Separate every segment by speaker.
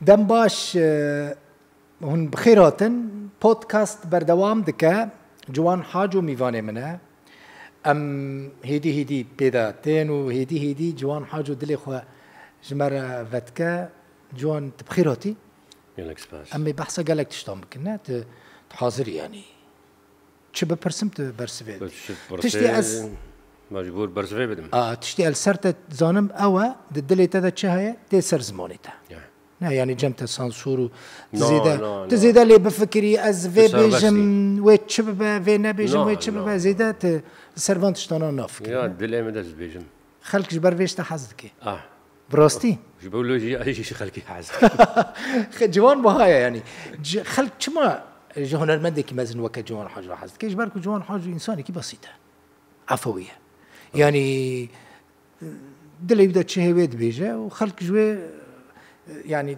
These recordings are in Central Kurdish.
Speaker 1: دم باش هون بخيراتن بودكاست بردوام دكا جوان حاجو ميفاني منه ام هيدي بيداتين وهيدي جوان حاجو دلي خو جمرة فتكا جوان تبخيراتي امي بحثا قالك تشتام كنا تحاضر يعني تشبه برسمت برسفيد
Speaker 2: تشتي از مجبور برسفيد بدم
Speaker 1: تشتي السرت زانم اوا دلي تدا تشهايه تي سر زمانيتا يعني جمت سانسور تزيد لي بفكري از في بيجم ويتشبه في نبيجم ويتشبه زيدات سيرفانت شتانا ناف
Speaker 2: يا دلي مدز بيجم
Speaker 1: خلك جبر فيش تحزدك براستي
Speaker 2: جبولو جي اي شيء خلكي حزدك
Speaker 1: جوان بهايا يعني خلك كما هنرمند كي مازن وك جوان حاجه حزدك جبرك جوان حاجه انساني كي بسيطه عفويه يعني دلي بدا تشهيويد بيجا وخلك جوي يعني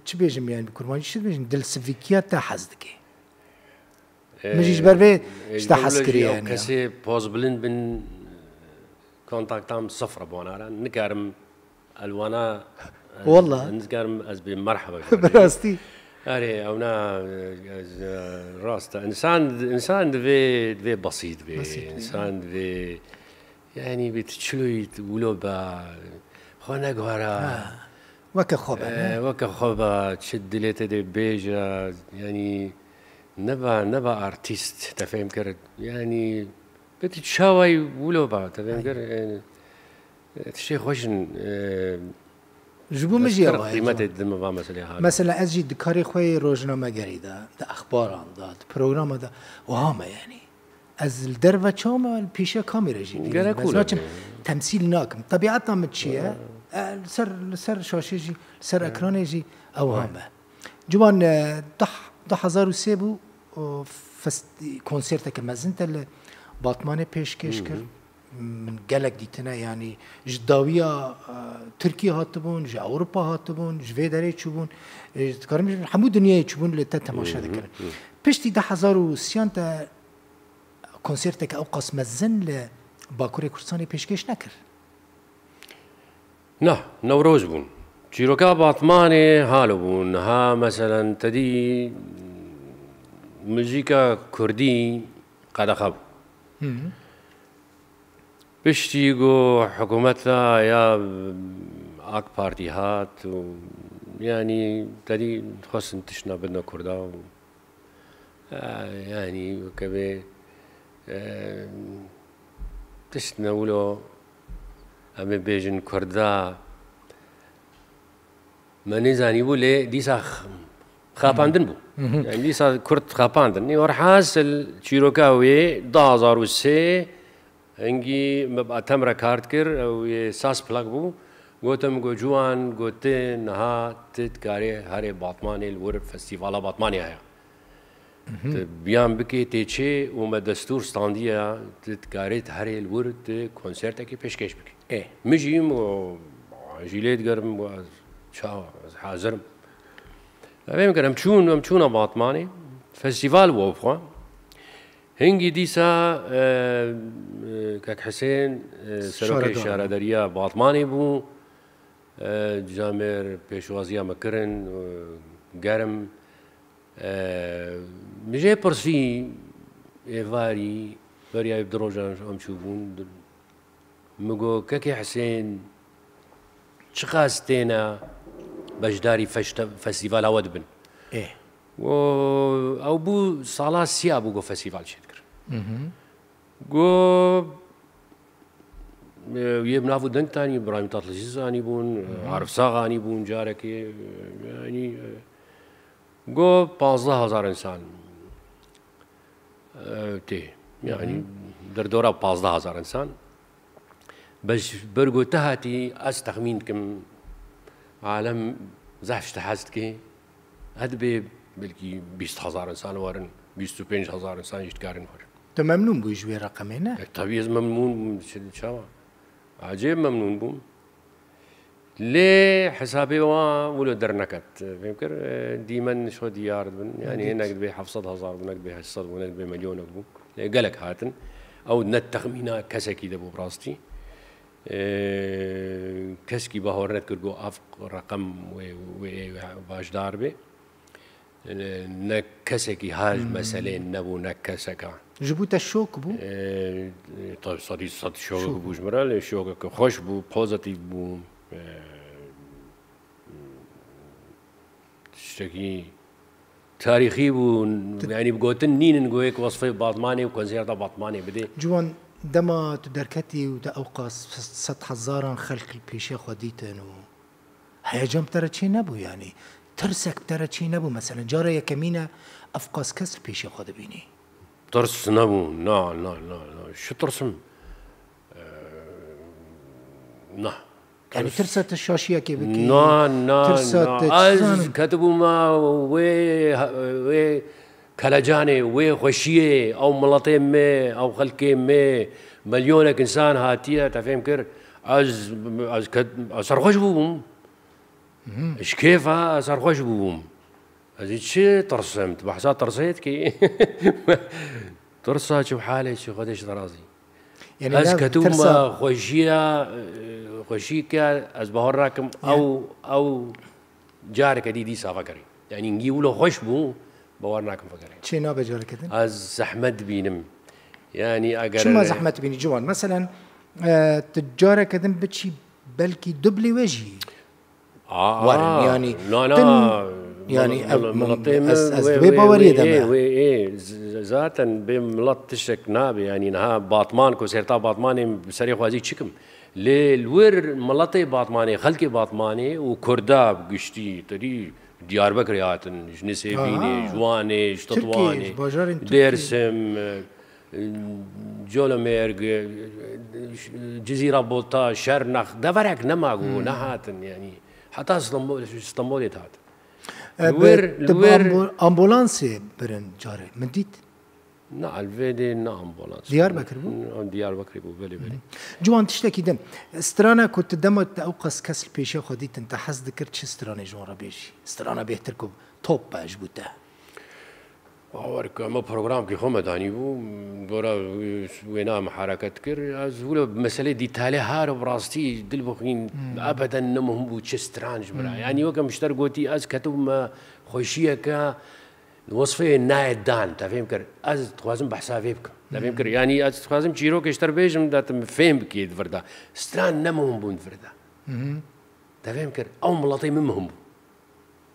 Speaker 1: تشبيجم يعني بكرماني تشبيجم دل سفيكيات تا حزدك مجيش بربي شتا حسكري يعني
Speaker 2: كسي بوزبلين بن كونتاكتام صفر بوانا نكارم الوانا
Speaker 1: والله
Speaker 2: نكارم از بمرحبا
Speaker 1: براستي
Speaker 2: اري اونا راستا انسان دفي بسيط انسان دفي يعني بتشلوي ولو با خوانا غورا وكا خوبا تشد لي تدي بيجا يعني نبا ارتيست تفهم كرد يعني بتتشاوي ولو با تفهم كرد يعني تشي خوشن
Speaker 1: جبو مجي
Speaker 2: قيمة الدم
Speaker 1: مثلا ازجي دكاري خوي روزنامه جريده ده اخبار ده برنامج ده وهما يعني از الدرفه تشوما البيشه كاميرا جي تمثيل ناكم طبيعتنا متشيه سر شاشيجي سر اكرانيجي او هما جوان ده 2003 بو فست كونسرت كمازنت باطمانه پیشکش کرد من قالك ديتنا يعني جداوية تركيا هاتبون جا أوروبا هاتبون جوي داري تشوبون تكرم حمود دنيا تشوبون لتتماشى ذكر بشتي ده 2003 كونسرتك أوقاس مزن لباكوري كردستاني پیشکش نكر
Speaker 2: نوروز بون چیروکا باطمانه حالو بون ها مثلا تدي موسيقى كردي قد خب بشتيجو حكومتها يا اك بارتيات يعني تدي خاص انتشنا بدنا كردا يعني وكبه تشنا ولو أمي بيجن كردا ما نزاني بولي ديسا خاباندن بو يعني ديسا كرد خاباندن ورحاس الشيروكاوي دازار والسي انجي مبقى تمرة كارتكر او ساس بلاك بو قوتم قو جوان قوتين نها تتكاري هاري باطماني الور فستيفالا باطماني هيا بيان بكي تيتشي وما دستور ستاندية تتكاري هاري الور كونسرتكي بيشكش بكي مجيم و جيليت قرم و شاو حازرم أبين كرم مشون باطماني فستيفال ووفوا هنگی دیسا کاک حسین سروکی شهرداریا باطمانی بو جامر پیشوازیا مکرن گرم مجه پرسی ایواری برای بدروجان هم شوبون مگو کاک حسین چقاستینا بجداری فستیوال هود بن و او بو سالا سیا بو فستیوال شد کر گو یه منافو دنگ تانی ابراهیم تطلسیز آنی بون عارف ساغ آنی بون جارکی یعنی گو 15,000 انسان تی يعني در دورة 15,000 انسان بس برجو تهاتي از تخمين كم عالم زحش تحست كي هاد بلكي 20,000 انسان وارن 25,000 انسان يشتكارن وارن.
Speaker 1: تو ممنون بوي جوي رقمينا؟
Speaker 2: طبيعي ممنون شاوا عجيب ممنون بوم. ليه حسابي ولا درنكت فهمكر ديما شو ديار يعني هناك بي حفصد هزار هناك بي حصد هناك بي مليون بو قالك هاتن او نت تخمينا كسا كده بو براستي کەسکی باهۆڕێت کرد بۆ ئەف ڕقم باشدار بێ نەک کەسێکی هاش مەسەلێ نەبوو نەک کەسەکە
Speaker 1: ji bo te şok bû
Speaker 2: سەدی سەد شۆک بوو ژمرە لێ شۆکەکە خۆش بوو پۆزەتیڤ بوو شتێکی تاریخی بوو ینی بگوتن نینن گوەیەک وەسفەی باتمانێ و کۆنسێرتە باتمانێ بدێ
Speaker 1: جوان دەما tu derketî û te ew qas sed hezaran xelk li pêşê xwe dîtin û heyecan bi te re çê nebû yanî tirsek bi te re çê nebû meselên cara yekemîne ev qas kes li pêşê xwe dibînî
Speaker 2: ترس نبوو نا شو ترسم نا
Speaker 1: يعني ترسة الشاشية كي بكي
Speaker 2: نا از كتبوا ما وي كلاجاني وي خوشية أو ملطين مي أو خلكي مي مليونك إنسان هاتية تفهم كر از سرخوش بوم إيش كيف سرخوش بوم هذه شيء ترسمت بحسات ترسيت كي ترسا شو حالي شو قديش درازي يعني از كتوم خوشيكا از بهار راكم او جارك دي سافكري يعني نجيولو خوش بو بوار راكم فكري
Speaker 1: شي نابه جارك دي
Speaker 2: از زحمت بينم يعني اگر
Speaker 1: شو ما زحمت بيني جوان مثلا تجارك دم بتشي بلكي دبلي وجهي ورن يعني
Speaker 2: لا
Speaker 1: يعني از دوي باوري دم
Speaker 2: ذاتا بملط تشك نابي يعني نها باطمان كو سيرتا باطماني بسري خوازي تشكم للور ملطي باطماني خلقي باطماني وكردا بقشتي تري ديار بكرياتن جنسيبيني جواني تطواني ديرسم جولميرغ جزيرة بولتا شرنخ دفرك نماغو نهاتن يعني حتى اسطنبول هات
Speaker 1: الوير امبولانسي برن جاري من ديت
Speaker 2: نا الفيدي نا امبولانس
Speaker 1: ديار بكر بو
Speaker 2: ديار بكر بو بلي
Speaker 1: جوان تشتكي دم استرانا كنت دمت اوقس كسل بيشي خديت انت حس ذكرت شي استرانا جون ربيشي استرانا بيهتركب توب اجبوته
Speaker 2: اورك ما بروجرام كي خمد اني بو دورا وينا محركات كر از ولا مساله دي تالي هار براستي دل بخين ابدا نمهم بو تشسترانج برا يعني وكم مشترقوتي از كتب ما خوشيه ك وصفه نايد دان تفهم كر از توازن بحساب بك تفهم كر يعني از توازن جيرو كشتر بيجم دات فهم كي فردا ستران نمهم بون فردا تفهم كر او ملطي منهم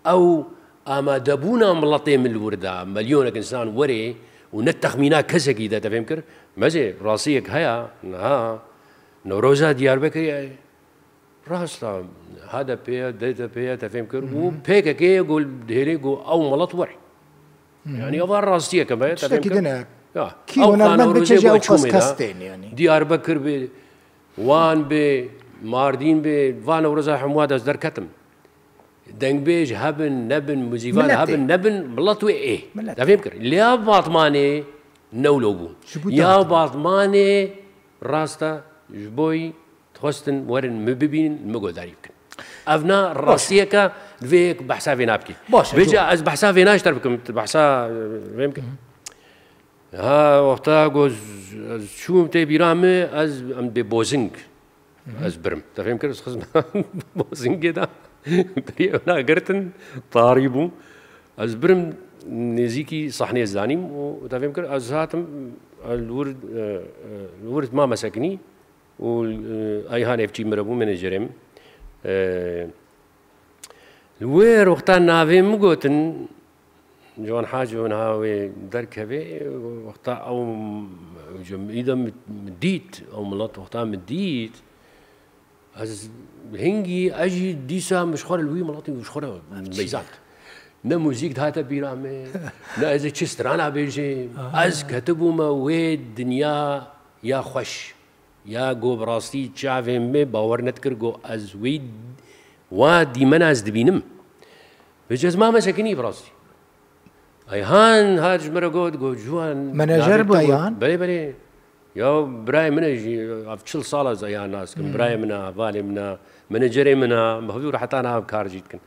Speaker 2: او اما دبونا ملطي من الورده مليونك انسان وري ونتخمينا كسكي اذا تفهم كر مزي راسيك هيا ها نوروزا ديار بكري راسلا هذا بيا ديتا بيا تفهم كر وبيك كي يقول دهري او ملط وري يعني أظهر راسية كمان
Speaker 1: تفهم كر كي ونرمن بتجي او كاستين يعني
Speaker 2: ديار بكر ب وان ب ماردين ب وان ورزا حمواد از در كتم دنگ بيج هبن نبن موزيفان هبن نبن ملطوي ايه تفهم كر يا باطماني نولوبو يا باطماني راستا جبوي تخستن ورن مبين مقول داريك افنا راسيكا فيك بحسا في نابكي بيجا از بحسا في ناشتر بكم بحسا فهمك ها وقتها جوز شو متى بيرامي از ام بوزنج از برم تفهم كر خزنا بوزنج كده تقريبا قرتن طاريبو از برم نزيكي صحني الزانيم وتفهم كر از هاتم الورد ما مسكني واي هان اف جي مربو منجرم الوير وقتها نافي مقوتن جوان حاجة ونهاوي درك هبي وقتها او اذا مديت او ملط وقتها مديت از هنجي اجي ديسا مشخور الوي ملطي مشخور ميزات نا موزيك هاتا بيرامي نا از تشسترانا بيجي از كتبوا ما ويد دنيا يا خوش يا جو براستي تشافي مي باور نتكر جو از ويد وادي مناز دبينم بجاز ما مسكني براستي ايهان هاج مرقود جو جوان
Speaker 1: مناجر بو ايهان
Speaker 2: بلي يا براي منجي افتشل صاله زي الناس كن براي منا بالي منا منجري منا مهدور حتى انا بكار جيتكن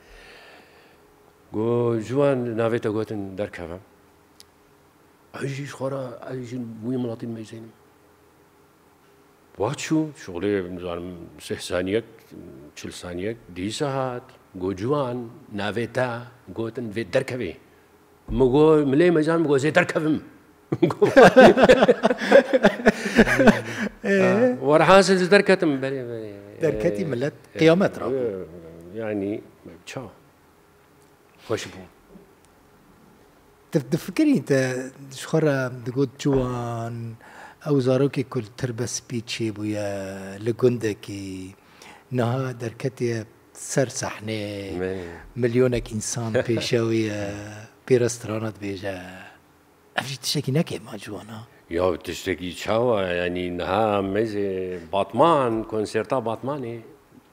Speaker 2: جو جوان نافيتا قوتن دركها اجي خورا اجي وي ملاطين ميزين واتشو شغلي مثلا 6 ثانية 40 ثانية دي ساعات جوجوان نافيتا جوتن في دركبي مجو ملي مجان مجو زي دركبم ورحاسل دركتم بلي
Speaker 1: دركتي ملت قيامات
Speaker 2: يعني تشاو خوش بو
Speaker 1: تفكري انت شخرة تقول جوان او زاروكي كل تربس بيتشي بويا لقندكي نها دركتي سر صحنه مليونك انسان بيشاوية برسترانات بيجا افجي تشتكي نكي ما جوانا
Speaker 2: يا تشتكي تشاو يعني نها ميزي باطمان كونسيرتا باطماني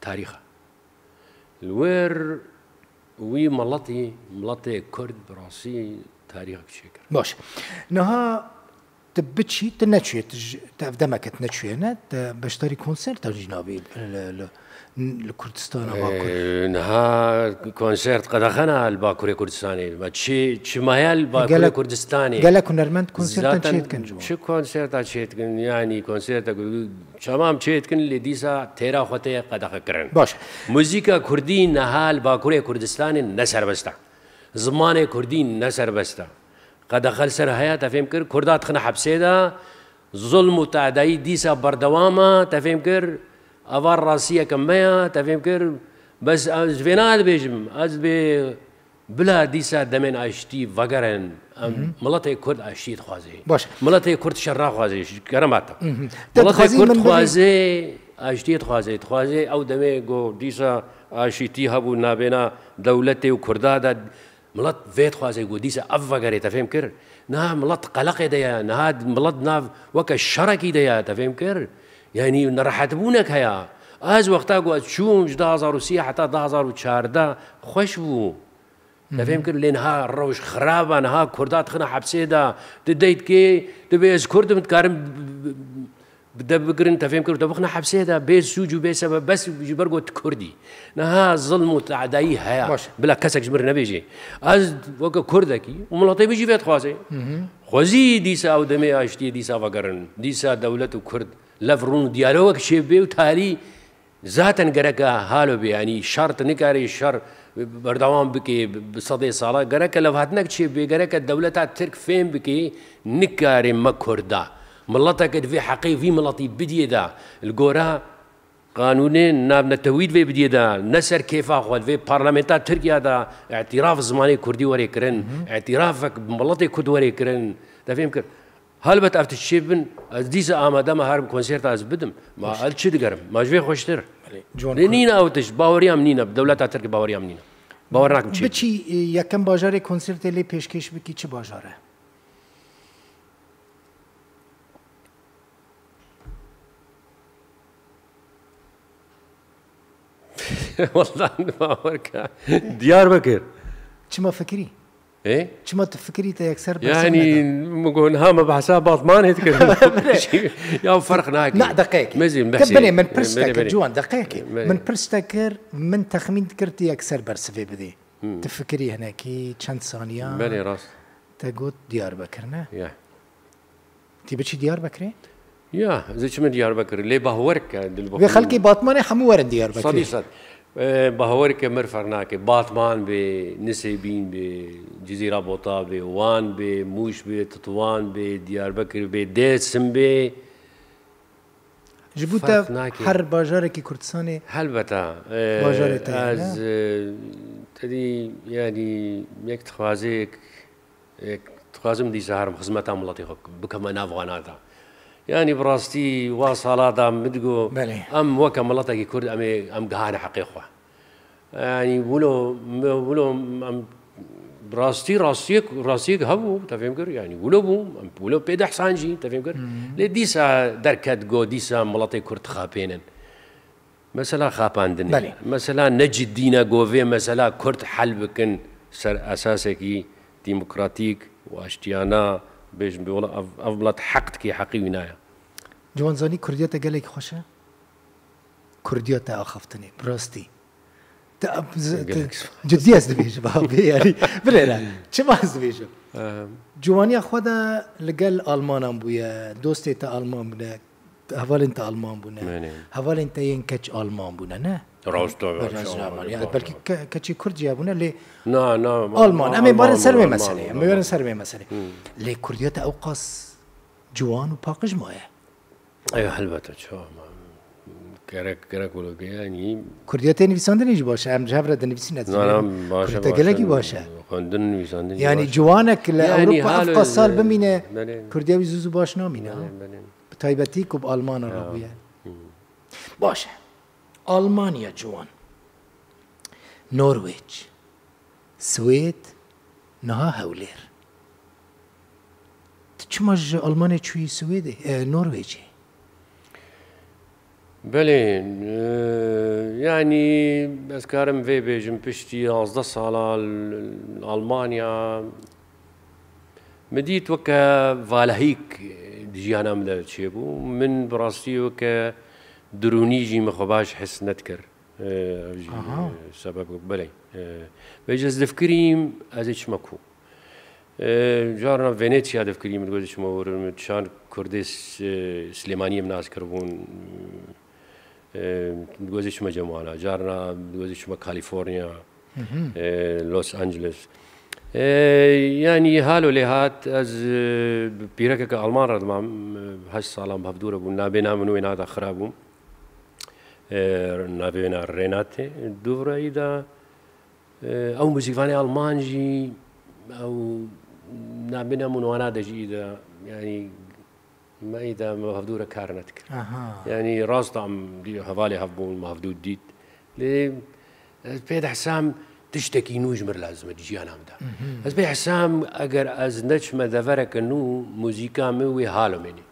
Speaker 2: تاريخه الوير وي ملطي كرد براسي تاريخ شكر
Speaker 1: باش نها تبتشي تنتشي تفدمك تنتشي انا بشتري كونسيرت جنابي لكردستان
Speaker 2: نها كونسيرت قد خنا الباكوري كردستاني ما تشي مايال الباكوري كردستاني
Speaker 1: قال لك نرمنت كونسيرت تشيت كن جو
Speaker 2: شو كونسيرت تشيت كن يعني كونسيرت تمام تشيت كن اللي ديسا تيرا خوتي قد خكرن
Speaker 1: باش
Speaker 2: موسيقى كردي نها الباكوري كردستاني نسر بستا زمان كردي نسر بستا قد خل سر حياة تفهم كر كردات خنا حبسيدا ظلم وتعدي ديسا بردوامة تفهم كر أفار راسية كمية تفهم كر بس از فينال بيجم از بي بلا ديسا دمين عشتي فقرن ملتي كرد عشتي خوازي
Speaker 1: باش
Speaker 2: ملتي كرد شرا خوازي كرماتا ملتي كرد خوازي عشتي خوازي او دمي جو ديسا عشتي هبو نابنا دولتي وكردادا ملت فيت خوازي جو ديسا افقري تفهم كر نا ملت قلق ديا نا ملت ناف وك الشركي ديا تفهم كر يعني نرحتبونك هيا از وقتا قوات شوم 2003 حتى 2014 خوش بو تفهم كر لينها الروش خرابه نها كردات خنا حبسيدا تديت كي تبي از كرد متكارم بدا بقرن تفهم كر تبخنا حبسيدا بيس سوجو بيس بس جبرقو كردي نها ظلم وتعدي هيا بلا كسك جمر نبيجي از وك كردكي وملطي بيجي فيت خوازي خوزي ديسا او دمي اشتي ديسا فقرن ديسا دولة كرد لفرون ديالوك شيبي وتالي ذاتا قرقا هالو بي يعني شرط نكاري شر بردوام بكي بصدي صالة قرقا لفهاتنك شيبي قرقا الدولة ترك فين بكي نكاري ما كردا ملتك في حقي في ملتي بدي دا القورا قانونين نابنا التويد في بدي دا نسر كيف اخذ في برلمانات تركيا دا اعتراف زماني كردي وري كرن اعترافك بملتي كرد وري كرن تفهم كر هل بتعرف تشيبن ديسا آماده ما هرب كونسيرت از بدم ما قال شي دقرم ما جوي خوشتر نينا اوتش باوريام نينا بدولة ترك باوريام نينا باورناك مشي
Speaker 1: بچي يكم باجار كونسيرت اللي پیشکش بکی چه باجاره
Speaker 2: والله باورك ديار بكر
Speaker 1: چما فكري
Speaker 2: ايه
Speaker 1: چما تفكري تا يكسر
Speaker 2: يعني مقول ها ما بحساب باطمان هيتكلم يا فرق ناكي
Speaker 1: لا دقيق
Speaker 2: مزين
Speaker 1: بحسي من برستك جوان دقيق من برستكر من تخمين تكرتي يكسر برسفي بدي تفكري هناكي چند ثانيه
Speaker 2: بلي راس
Speaker 1: تقول ديار بكرنا
Speaker 2: يا
Speaker 1: تي بتشي ديار بكري
Speaker 2: يا زي من ديار بكر اللي بهورك
Speaker 1: بخلكي باطمان حمو ورن ديار بكري
Speaker 2: صديق بهورك مرفرناك باطمان بنسيبين بجزيرة بوطا بوان بموش بتطوان بديار بكر بديسم
Speaker 1: جبوتا حر باجارك كردستاني
Speaker 2: هلبتا از تدي يعني يك تخوازيك تخوازم دي سهر خدمتها ملاتي بكم نافغاناتا يعني براستي واصلة مدقو أم وكم ملاتي كرد أم جهان حقيقة يعني ولو أم راسيك هبو تفهم كر يعني ولو بيد حسانجي تفهم كر لديسا دركات جو ديسا ملاتي كرد خابينن مثلا خاباندن مثلا نجد دينا جوفي مثلا كرد حلبكن سر أساسكي ديمقراطيك واشتيانا بيش بيقول أفضلت حقتك حقي وينايا
Speaker 1: جوانزاني كردياتا قالك خوشة كردياتا أخفتني براستي جدي أزدبيش بابي يعني بلا شما أزدبيش جواني أخوذا لقال ألمان بويا دوستي تا ألمان بنا هفال انت ألمان بونا هفال انت ينكش ألمان بونا نه
Speaker 2: راست
Speaker 1: يعني بلكي كشي كرد جابونا لي
Speaker 2: نا
Speaker 1: ألمان أمي بارن سرمي مسألة أمي بارن سرمي مسألة لي كرديات أوقاس جوان وباقج مايا
Speaker 2: أيوة حلبته شو كرك ولا يعني
Speaker 1: كرديات نفساندن يجي باشا أم جابر دنفسين
Speaker 2: نعم باشا
Speaker 1: تقلقي باشا
Speaker 2: خندن نفساندن
Speaker 1: يعني جوانك لأوروبا أفقا صار بمينة كرديا بيزوزو باش نامينة بتايبتيك وبألمان الربوية باشا ألمانيا جوان نرويج سويد نها هولير تشمج ألمانيا شوي سويدي نرويجي
Speaker 2: بله يعني بس كارم في بيجم بشتي 11 سالة ألمانيا مديت وكا فالهيك ديانا ملا تشيبو من براستي وكا درونيجي مخباش حس نتكر سبب بلي بيجز دفكريم ازيش مكو جارنا فينيسيا دفكريم تقولش مور متشان كرديس سليمانية مناس كربون تقولش ما جمالا جارنا تقولش ما كاليفورنيا لوس أنجلوس يعني هالو لهات از بيرك كألمان ردمام هاش سالام بهدورة بونا بينا منو ينادا خرابوم نابينا ريناتي دوفرا إذا أو موسيقى ألمانجي أو نابينا منو أنا دجي إذا يعني ما إذا ما هفدورة كارنتك يعني راس طعم دي هفالي هفبون ما هفدود ديت ليه بيد حسام تشتكي نوجمر لازم تجي أنا مدا بس بيد حسام أجر از نتش ما دفرك إنه موسيقى موي حاله مني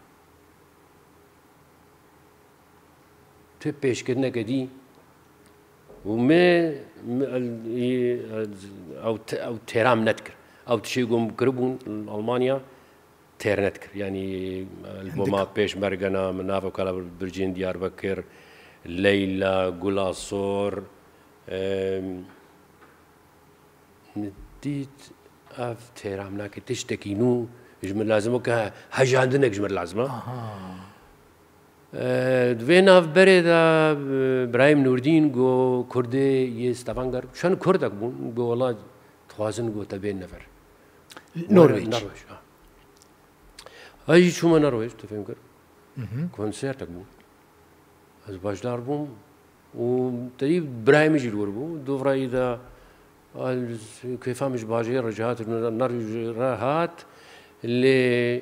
Speaker 2: تبيش كدنا كدي وما أو تيرام نتكر أو تشيقوم كربون ألمانيا تير نتكر يعني البوما بيش مرجنا من نافو كلا برجين ديار بكر ليلى قلاصور نديت أف تيرام ناك تشتكينو جمر لازمه كهجا عندنا جمر لازمه دوینا بردا برایم نوردین گو کردی یه استفانگر شان کردک بون گو والله توازن گو تبین نفر
Speaker 1: نرويج
Speaker 2: هاي شو ما نرويج تفهم كر كونسرتك بون از باجدار بون وتجيب برايم يجي بون دوفرا إذا كيف مش باجي رجعات نرويج راحات اللي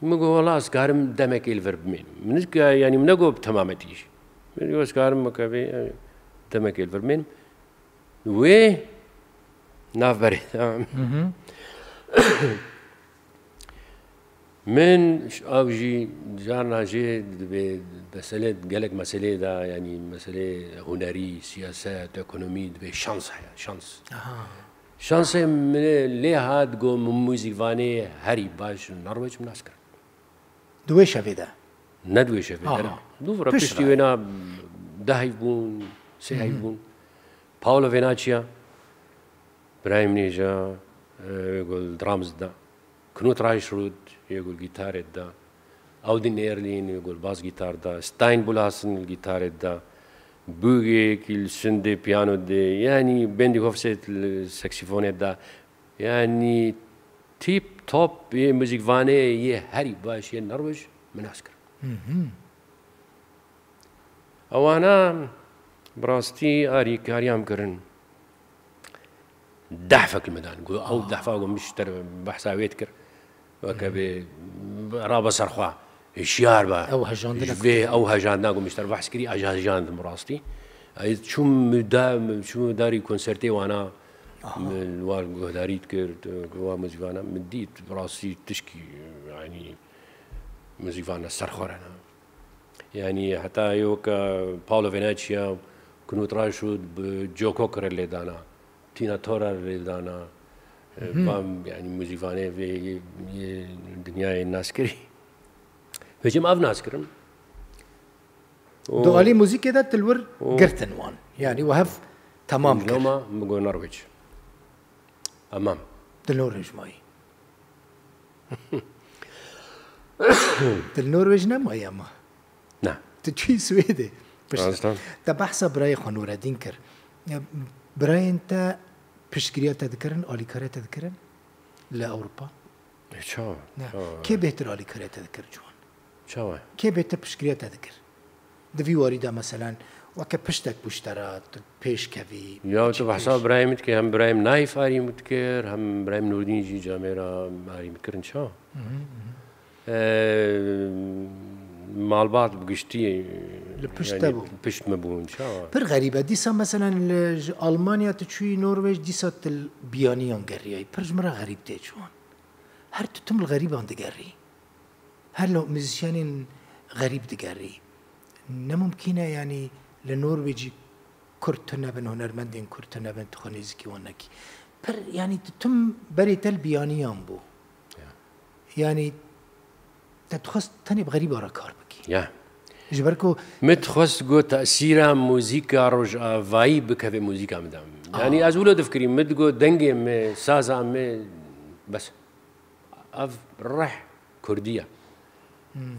Speaker 2: مگو والله اسکارم دمک الورب من يعني منگو بتمامتيش من يو اسکارم مكابي دمك الورب و ناف بريد من اوجي جارنا جي بسألة قالك مسألة دا يعني مسألة هنري سياسات اقتصادي دبي شانس هيا شانس من ليه هاد جو موسيقى فاني هري باش نرويج مناسكر
Speaker 1: دويش هفيدا
Speaker 2: ندويش هفيدا دوفرا بشتي وينا ده يبون سه يبون باولو فيناتشيا برايم نيجا يقول درامز دا كنوت رايشرود يقول جيتار دا اودين ايرلين يقول باس جيتار دا ستاين بولاسن الجيتار دا بوغي كيل سندي بيانو دي يعني بندي هوفسيت الساكسيفون دا يعني تيب توب موسيقى فاني يه هري باش النرويج من عسكر او انا براستي اري كاريام كرن دحفك المدان او دحفا مش بحساويت كر وكبي رابا سرخوا الشيار با
Speaker 1: او هجاندنا
Speaker 2: او هجاندنا مش تربح عسكري اجاند براستي شو داري كونسرتي وانا من وار داريت كرت جوا مزيفانا مديت براسي تشكي يعني مزيفانا سرخورنا يعني حتى يوكا باولو فيناتشيا كنو تراشو جو كوكر اللي دانا تينا تورا اللي دانا يعني مزيفانا في الدنيا الناس كري فجم أف ناس كرم
Speaker 1: دو علي موسيقى ده تلور قرتن وان يعني وهف تمام كر
Speaker 2: لوما مقو نرويج أمام
Speaker 1: النرويج ماي النرويج نما يا ما
Speaker 2: نعم
Speaker 1: تشي سويدي تا بحث براي خنور الدين كر براي انت بشكريات تذكرن أولي كاري تذكرن لأوروبا
Speaker 2: شو
Speaker 1: كي بهتر أولي كاري تذكر جوان
Speaker 2: شو
Speaker 1: كي بهتر بشكريات تذكر دفي واريدا مثلا وكا بشتك بشترات بيش كفي
Speaker 2: يا تو بحث براي متكر هم براي نايف آري متكر هم براي نور الدين جي جاميرا آري متكرن شو مالبات بقشتي
Speaker 1: لبشتبو
Speaker 2: بشت مبون شو
Speaker 1: بر غريبة ديسا مثلا ألمانيا تشوي نرويج ديسا البيانيان قرية برج مرة غريب تيجوان هر تتم الغريبة عند قري هر لو مزيانين غريب دقري نممكنة يعني لنرويجي كرتنا بن هنرمندين كرتنا بن تخنيزكي ونكي بر يعني تتم بريت البيانيان بو يعني تتخص تاني بغريبة ركار بكي جبركو
Speaker 2: متخص جو تأثير موسيقى رجع فايب كفي موسيقى مدام يعني أزوله تفكري متجو دنجي مي سازا مي بس أف رح كردية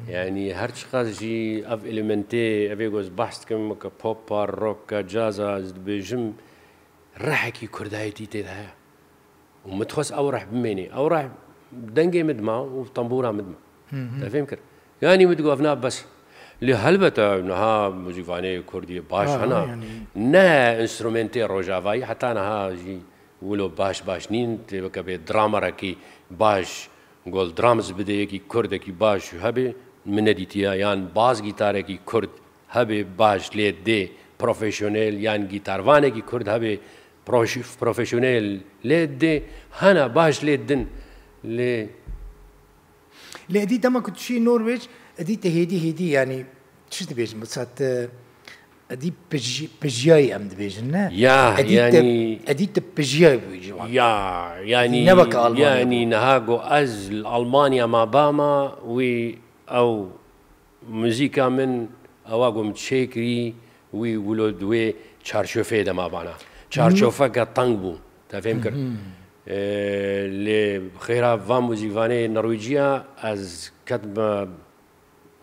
Speaker 2: يعني هرش خازجي أف إلمنتي أبي جوز بحث كم كبوب روك جازا بجم رحكي كردايتي تدها ومتخص أو رح بميني أو رح دنجي مدما وطنبورة مدما تفهم كر يعني متجو أفناء بس لهلبته نها موسيقى كردي باش هنا يعني نه انسترومنتي روجافاي حتى نها جي ولو باش نين تبقى بدراما راكي باش قول درامز بديكي كردكي باش هبي من ديتيا يعني باز جيتاركي كرد هبي باش ليد دي بروفيشنال يعني جيتاروانكي كرد هبي بروفيشنال ليد دي هنا باش ليد دن لي
Speaker 1: دي دما كنت شي نرويج دي هدي يعني شو تبيج مصات دي بجياي ام دبيجنا
Speaker 2: يا يعني
Speaker 1: ادي بجياي بيجي
Speaker 2: يا يعني يعني نهاجو از المانيا ما باما وي او موسيقى من اواغو متشيكري وي ولود وي تشارشوفي ده ما بانا تشارشوفا كطنبو تفهم كر اللي خيرها فان موسيقى نرويجيا از كتب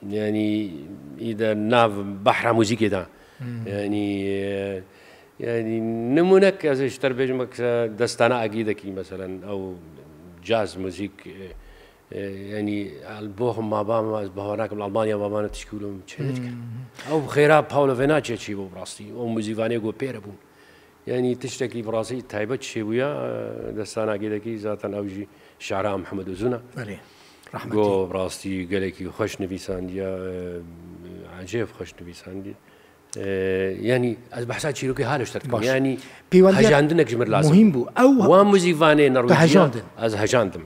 Speaker 2: يعني إذا ناف بحر موسيقي ده يعني نمونك از اشتر بيجمك دستانا أكيد كي مثلا أو جاز موسيق يعني البوهم ما بام از بهوناك من ألمانيا ما بام تشكيلهم أو خيرها باولو فيناتشي شيء براسي أو موسيقاني جو بيربون يعني تشتكي براسي تايبت شيء دستانا أكيد كي ذاتا أوجي شعراء محمد وزنا جو براستي قالكي خوش نویسندیا عجیب خوش نویسندی يعني از بحثات شيروكي حالش تركم يعني هجاندنك جمر لازم
Speaker 1: مهم بو او
Speaker 2: وموزيفاني نرويجيا از هجاندم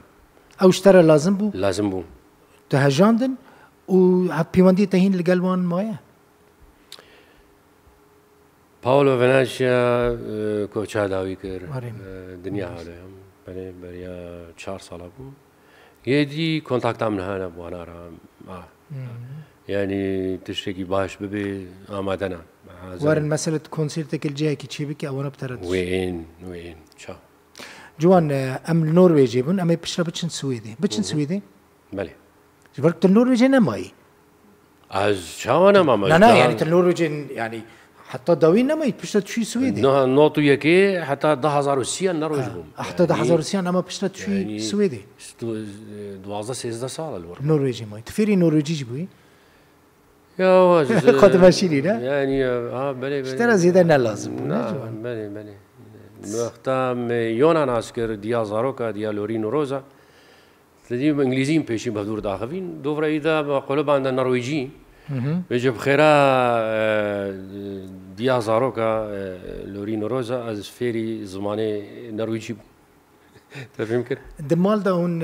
Speaker 1: او اشترى لازم بو تهجاندن و بيواندي تهين القلوان مايا
Speaker 2: باولو فيناشيا كوتشا داوي كر دنيا عليهم بريا 4 سال بو يدي كونتاكت عملها أنا بوانا يعني تشتكي باش ببي آمادنا
Speaker 1: وارن مسألة كونسيرتك الجاي كي تشيبك أو أنا بتردش
Speaker 2: وين شو
Speaker 1: جوان أم النرويج يبون أم بشرب بتشن سويدي
Speaker 2: بله
Speaker 1: جبرت النرويج نماي
Speaker 2: از شو أنا ما
Speaker 1: لا يعني النرويج يعني حتى داوين نما يبشت شيء سويدي
Speaker 2: نوتو يكي حتى 10,000 نرويج بوم
Speaker 1: حتى 10,000 أما بشت شيء سويدي
Speaker 2: 12 سال الورق
Speaker 1: نرويجي ماي تفيري نرويجي جبوي
Speaker 2: يا واز
Speaker 1: قد ماشي لي لا
Speaker 2: يعني بلي
Speaker 1: اشترى زيادة لازم
Speaker 2: بلي مختام يونا ناسكر ديا زاروكا ديا لورينو روزا تدي انجليزيين بيشي بهدور داخفين دوفرا اذا بقولوا عند النرويجي بيجي بخيرا ديا زاروكا لورينو روزا از فيري زماني نرويجي تفهم كده
Speaker 1: دمال داون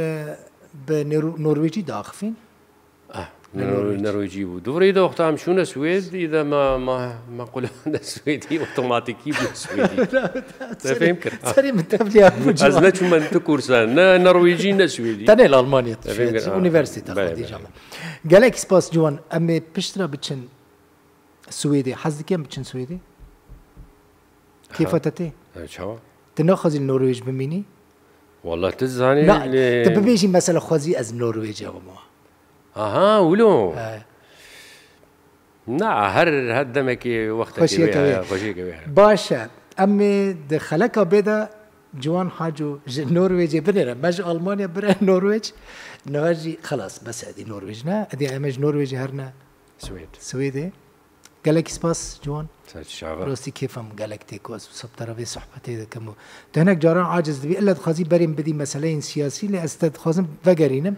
Speaker 1: بنرويجي داخفين
Speaker 2: نرويجي ودوري ده وقتها مشونا سويد اذا ما قلنا سويدي اوتوماتيكي بالسويدي تفهم كده
Speaker 1: سري متفلي ابو
Speaker 2: جمال ازنا شو من تكورسان نرويجي نسويدي
Speaker 1: تاني الالمانيا يونيفرسيتي تاخذ جامعه قالك سباس جوان امي بشترا بتشن سويدي حظك كم بتشن سويدي كيف تتي
Speaker 2: شو
Speaker 1: تناخذ النرويج بميني
Speaker 2: والله تزاني
Speaker 1: لا تبى بيجي مثلا خوازي از نرويج يا
Speaker 2: اها ولو نا هر هدمك وقتك
Speaker 1: خوشی باشه امی دخلك بدا جوان حاجو نرويج بنرا مج ألمانيا برا نرويج نواجي خلاص بس هذه نرويجنا هذه أمج نرويج هرنا سويدي قالك سباس جوان روسي كيفهم قالك تيكوس وسبترا في صحبتي كمو هناك جاران عاجز بي إلا خازي بريم بدي مسألة سياسية لأستاذ خازم فقرينم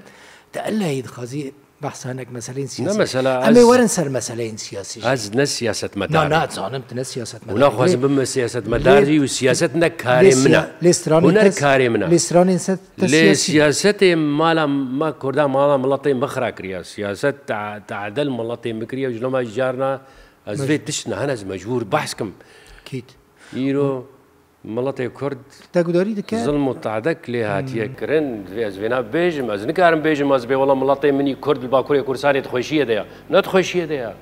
Speaker 1: تقلا هيد خازي بحث هناك مسألة سياسية أما ورن سر مسألة سياسية
Speaker 2: از نس سياسة مدار
Speaker 1: لا صانمت نس سياسة مدار
Speaker 2: ولا خازم بم سياسة مداري وسياستنا كارمنا هنا كارمنا
Speaker 1: لسرانين ست
Speaker 2: لسياسة مالا ما كردا مالا ملطي مخرا كريا سياسة تعدل ملطي مكريا وجلما جارنا أزفيت تشنا هناز مجبور بحثكم
Speaker 1: أكيد
Speaker 2: يرو ملطي كرد
Speaker 1: تقدري دكان
Speaker 2: ظلم وتعدك لها تيكرن في أزفينا بيجم أز نكارم بيجم أزبي والله ملطي مني كرد الباكوريا كورساني تخوشية ديا نتخوشية ديا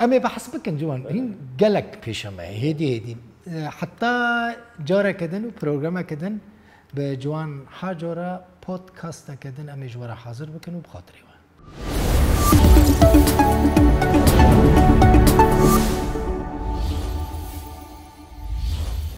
Speaker 1: أما بحسبك جوان هين قالك بيشما هدي حتى جارة كدن وبروجرام كدن بجوان حاجورة بودكاست كدن أمي جوارا حاضر بكنوا بخاطري